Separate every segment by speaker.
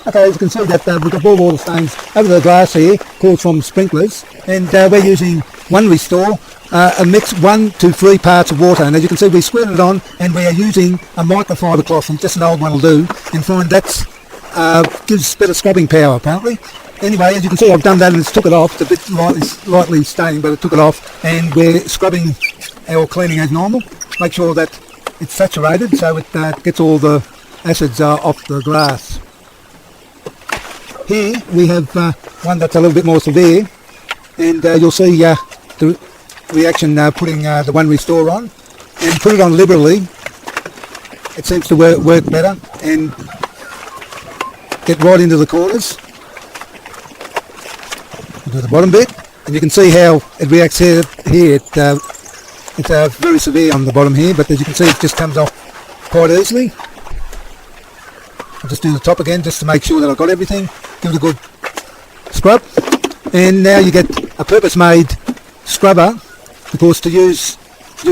Speaker 1: Okay, as you can see that we've got ball water stains over the grass here, caused from sprinklers, and we're using one Restore, a mix 1 to 3 parts of water, and as you can see we squirt it on, and we are using a microfiber cloth, and just an old one will do, and find that gives better scrubbing power apparently. Anyway, as you can see I've done that and it's took it off. It's a bit lightly staining, but it took it off, and we're scrubbing or cleaning as normal. Make sure that it's saturated so it gets all the acids off the grass. Here we have one that's a little bit more severe, and you'll see the reaction putting the one Restore on, and put it on liberally. It seems to work better and get right into the corners. Do the bottom bit, and you can see how it reacts here. It's very severe on the bottom here, but as you can see it just comes off quite easily. I'll just do the top again just to make sure that I've got everything. Give it a good scrub, and now you get a purpose-made scrubber, because to use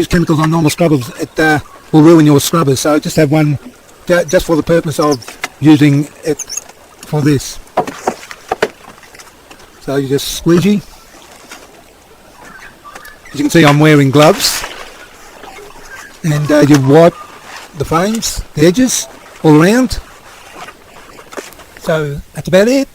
Speaker 1: chemicals on normal scrubbers it will ruin your scrubbers, so just have one just for the purpose of using it for this. So you just squeegee. As you can see I'm wearing gloves, and you wipe the frames, the edges, all around. So that's about it.